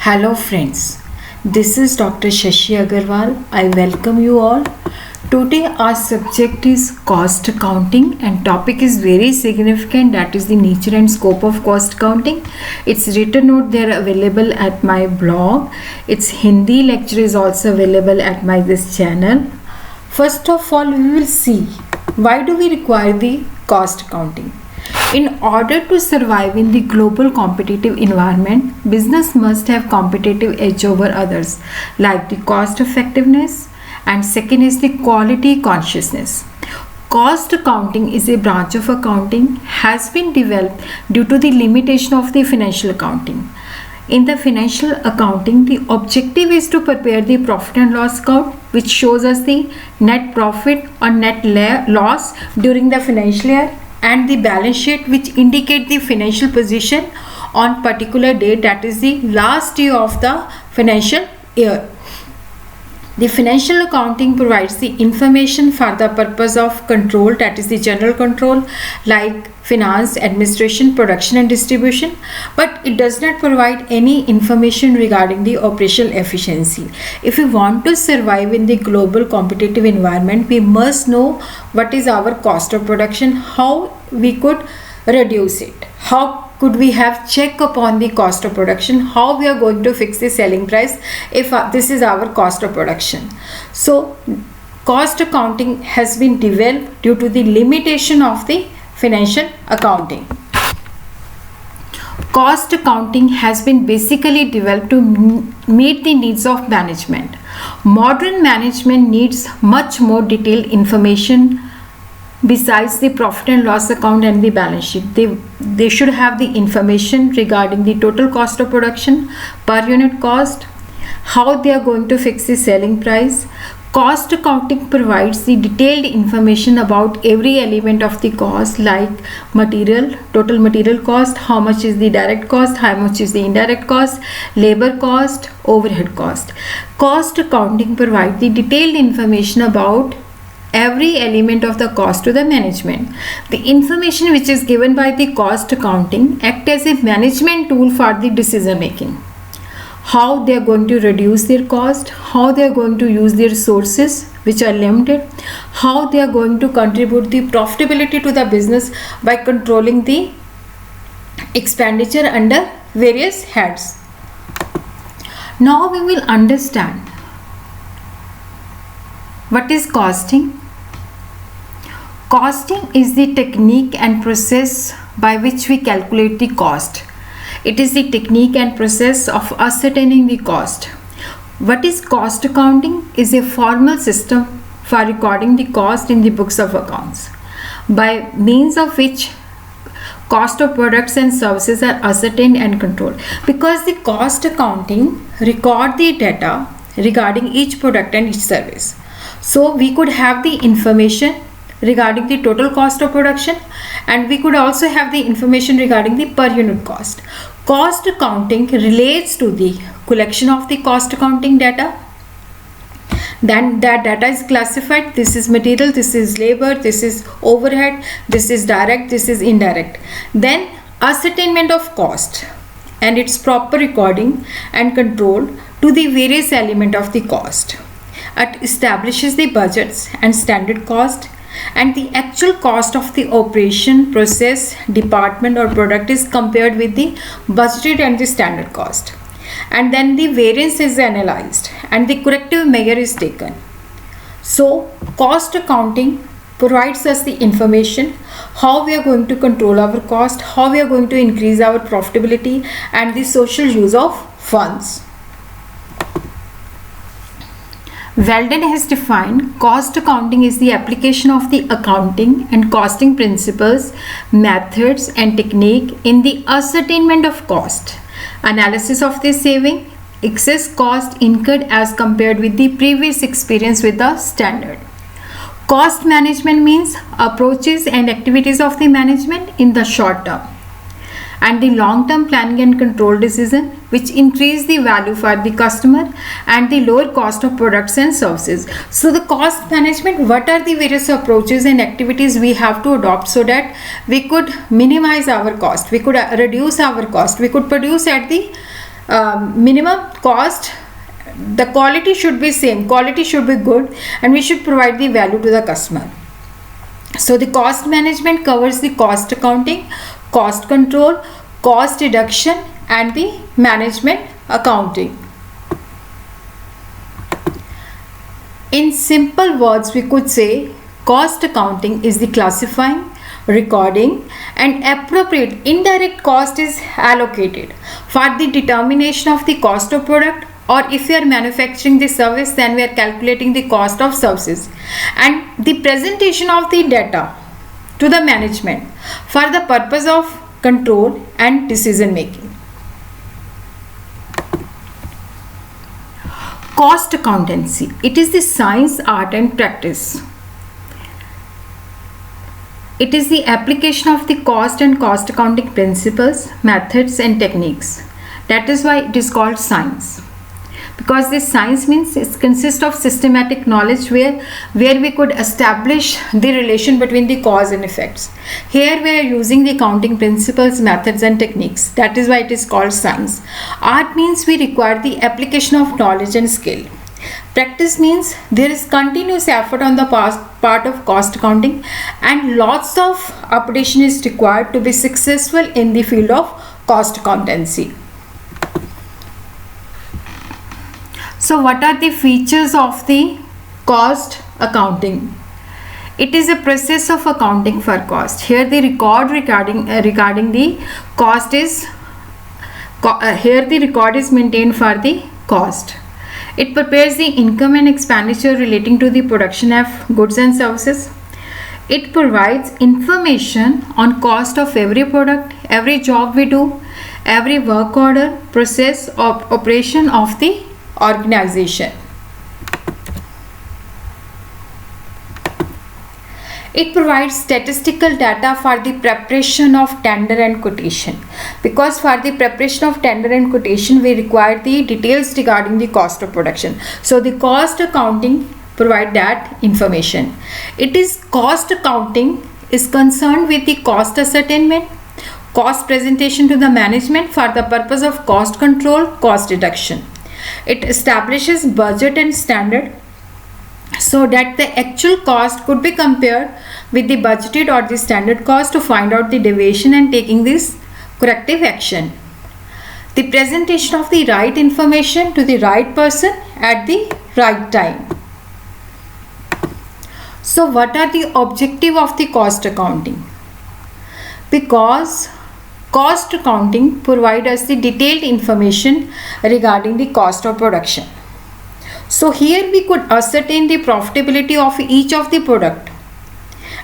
Hello friends, this is Dr. Shashi Agarwal. I welcome you all. Today our subject is cost accounting and topic is very significant, that is the nature and scope of cost accounting. Its written note they are available at my blog. Its Hindi lecture is also available at my this channel. First of all, we will see why do we require the cost accounting. In order to survive in the global competitive environment, business must have competitive edge over others, like the cost effectiveness, and second is the quality consciousness. Cost accounting is a branch of accounting has been developed due to the limitation of the financial accounting. In the financial accounting, the objective is to prepare the profit and loss account, which shows us the net profit or net loss during the financial year, and the balance sheet, which indicate the financial position on particular date, that is the last day of the financial year. The financial accounting provides the information for the purpose of control, that is the general control, like finance, administration, production and distribution, but it does not provide any information regarding the operational efficiency. If we want to survive in the global competitive environment, we must know what is our cost of production, how we could reduce it, how could we have check upon the cost of production, how we are going to fix the selling price if this is our cost of production. So cost accounting has been developed due to the limitation of the financial accounting. Cost accounting has been basically developed to meet the needs of management. Modern management needs much more detailed information besides the profit and loss account and the balance sheet. They should have the information regarding the total cost of production, per unit cost, how they are going to fix the selling price. Cost accounting provides the detailed information about every element of the cost, like material, total material cost, how much is the direct cost, how much is the indirect cost, labor cost, overhead cost. Cost accounting provides the detailed information about every element of the cost to the management. The information which is given by the cost accounting act as a management tool for the decision making. How they are going to reduce their cost, how they are going to use their resources which are limited, how they are going to contribute the profitability to the business by controlling the expenditure under various heads. Now we will understand what is costing. Costing is the technique and process by which we calculate the cost. It is the technique and process of ascertaining the cost. What is cost accounting? Is a formal system for recording the cost in the books of accounts, by means of which cost of products and services are ascertained and controlled. Because the cost accounting record the data regarding each product and each service. So we could have the information regarding the total cost of production, and we could also have the information regarding the per unit cost. Cost accounting relates to the collection of the cost accounting data. Then that data is classified. This is material, this is labor, this is overhead, this is direct, this is indirect. Then ascertainment of cost and its proper recording and control to the various element of the cost. It establishes the budgets and standard cost, and the actual cost of the operation, process, department or product is compared with the budgeted and the standard cost. And then the variance is analyzed and the corrective measure is taken. So cost accounting provides us the information how we are going to control our cost, how we are going to increase our profitability and the social use of funds. Weldon has defined cost accounting is the application of the accounting and costing principles, methods and technique in the ascertainment of cost, analysis of the saving, excess cost incurred as compared with the previous experience with the standard. Cost management means approaches and activities of the management in the short term, and the long-term planning and control decision which increase the value for the customer and the lower cost of products and services. So the cost management, what are the various approaches and activities we have to adopt so that we could minimize our cost, we could reduce our cost, we could produce at the minimum cost, the quality should be same, quality should be good, and we should provide the value to the customer. So the cost management covers the cost accounting, cost control, cost reduction, and the management accounting. In simple words, we could say cost accounting is the classifying, recording, and appropriate indirect cost is allocated for the determination of the cost of product, or if we are manufacturing the service, then we are calculating the cost of services, and the presentation of the data to the management for the purpose of control and decision making. Cost accountancy, it is the science, art, and practice. It is the application of the cost and cost accounting principles, methods, and techniques. That is why it is called science. Because this science means it consists of systematic knowledge where we could establish the relation between the cause and effects. Here we are using the accounting principles, methods, and techniques. That is why it is called science. Art means we require the application of knowledge and skill. Practice means there is continuous effort on the part of cost accounting, and lots of updation is required to be successful in the field of cost accountancy. So what are the features of the cost accounting? It is a process of accounting for cost. Here the record regarding the cost is here the record is maintained for the cost. It prepares the income and expenditure relating to the production of goods and services. It provides information on cost of every product, every job we do, every work order, process of operation of the organization. It provides statistical data for the preparation of tender and quotation, because for the preparation of tender and quotation we require the details regarding the cost of production. So the cost accounting provide that information. It is cost accounting is concerned with the cost ascertainment, cost presentation to the management for the purpose of cost control, cost reduction. It establishes budget and standard so that the actual cost could be compared with the budgeted or the standard cost to find out the deviation and taking this corrective action. The presentation of the right information to the right person at the right time. So what are the objective of the cost accounting? Because cost accounting provides us the detailed information regarding the cost of production. So here we could ascertain the profitability of each of the product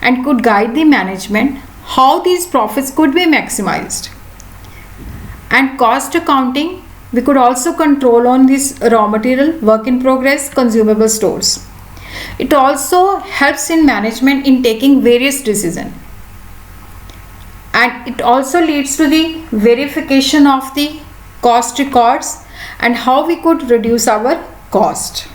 and could guide the management how these profits could be maximized. And cost accounting, we could also control on this raw material, work in progress, consumable stores. It also helps in management in taking various decisions. And it also leads to the verification of the cost records and how we could reduce our cost.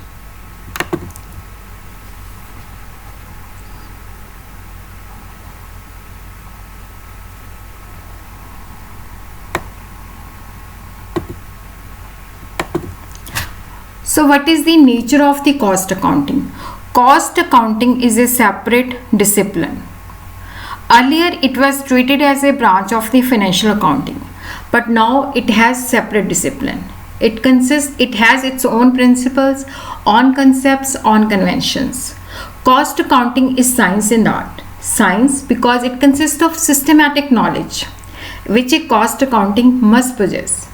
So what is the nature of the cost accounting? Cost accounting is a separate discipline. Earlier it was treated as a branch of the financial accounting, but now it has separate discipline. It has its own principles, own concepts, own conventions. Cost accounting is science and art. Science because it consists of systematic knowledge, which a cost accounting must possess.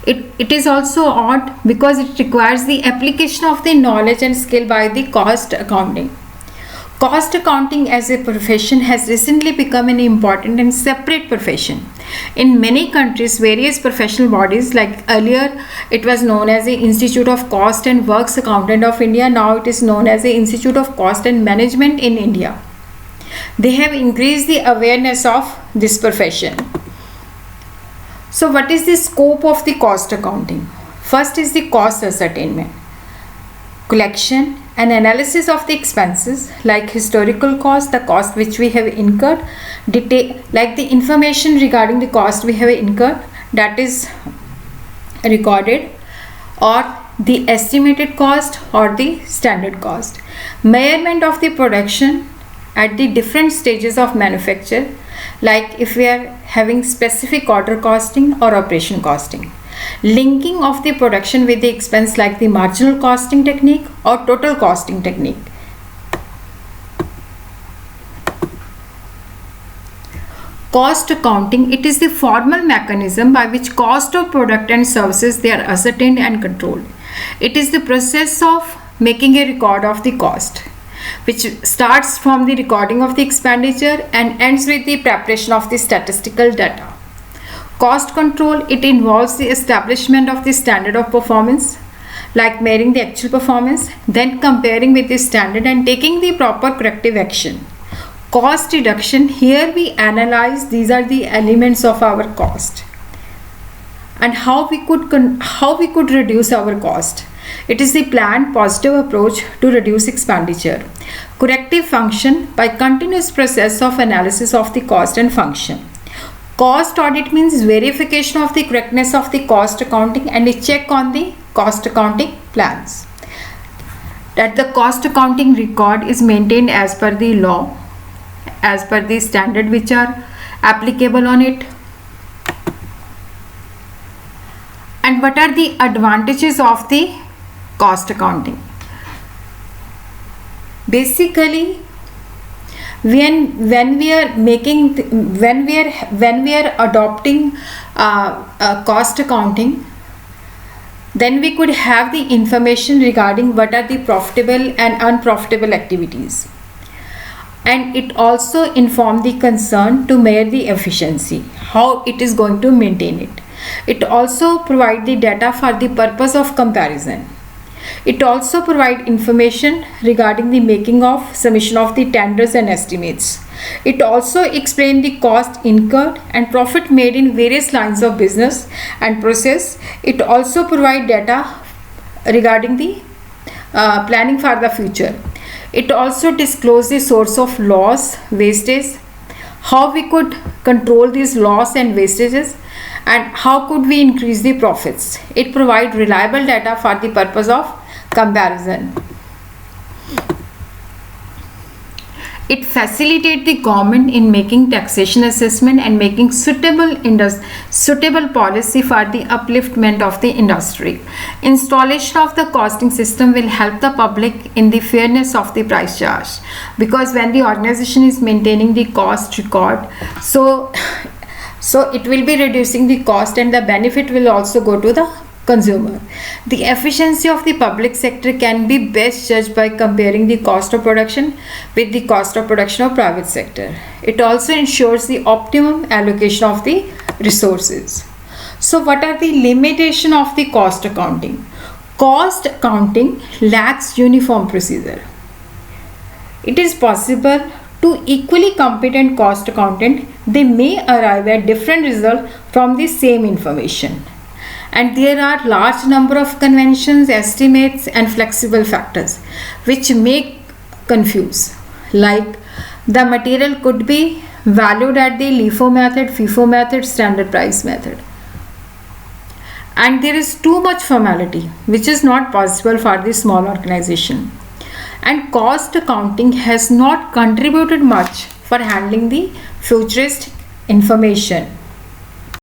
It is also art because it requires the application of the knowledge and skill by the cost accounting. Cost accounting as a profession has recently become an important and separate profession. In many countries, various professional bodies, like earlier it was known as the Institute of Cost and Works Accountant of India, now it is known as the Institute of Cost and Management in India. They have increased the awareness of this profession. So what is the scope of the cost accounting? First is the cost ascertainment, collection and analysis of the expenses like historical cost, the cost which we have incurred, detail like the information regarding the cost we have incurred, that is recorded, or the estimated cost or the standard cost. Measurement of the production at the different stages of manufacture, like if we are having specific order costing or operation costing. Linking of the production with the expense, like the marginal costing technique or total costing technique. Cost accounting, it is the formal mechanism by which cost of product and services they are ascertained and controlled. It is the process of making a record of the cost, which starts from the recording of the expenditure and ends with the preparation of the statistical data. Cost control, it involves the establishment of the standard of performance, like measuring the actual performance, then comparing with the standard and taking the proper corrective action. Cost reduction, here we analyze these are the elements of our cost and how we could reduce our cost. It is the planned positive approach to reduce expenditure. Corrective function, by continuous process of analysis of the cost and function. Cost audit means verification of the correctness of the cost accounting and a check on the cost accounting plans. That the cost accounting record is maintained as per the law, as per the standard which are applicable on it. And what are the advantages of the cost accounting? Basically, when we are adopting cost accounting, then we could have the information regarding what are the profitable and unprofitable activities. And it also inform the concern to measure the efficiency, how it is going to maintain it. It also provide the data for the purpose of comparison. It also provide information regarding the making of submission of the tenders and estimates. It also explain the cost incurred and profit made in various lines of business and process. It also provide data regarding the planning for the future. It also disclose the source of loss, wastage, how we could control these loss and wastages, and how could we increase the profits. It provide reliable data for the purpose of comparison. It facilitates the government in making taxation assessment and making suitable policy for the upliftment of the industry. Installation of the costing system will help the public in the fairness of the price charge, because when the organization is maintaining the cost record, so it will be reducing the cost and the benefit will also go to the consumer. The efficiency of the public sector can be best judged by comparing the cost of production with the cost of production of private sector. It also ensures the optimum allocation of the resources. So what are the limitations of the cost accounting? Cost accounting lacks uniform procedure. It is possible to equally competent cost accountant, they may arrive at different results from the same information. And there are large number of conventions, estimates and flexible factors which may confuse. Like the material could be valued at the LIFO method, FIFO method, standard price method. And there is too much formality which is not possible for the small organization. And cost accounting has not contributed much for handling the futuristic information.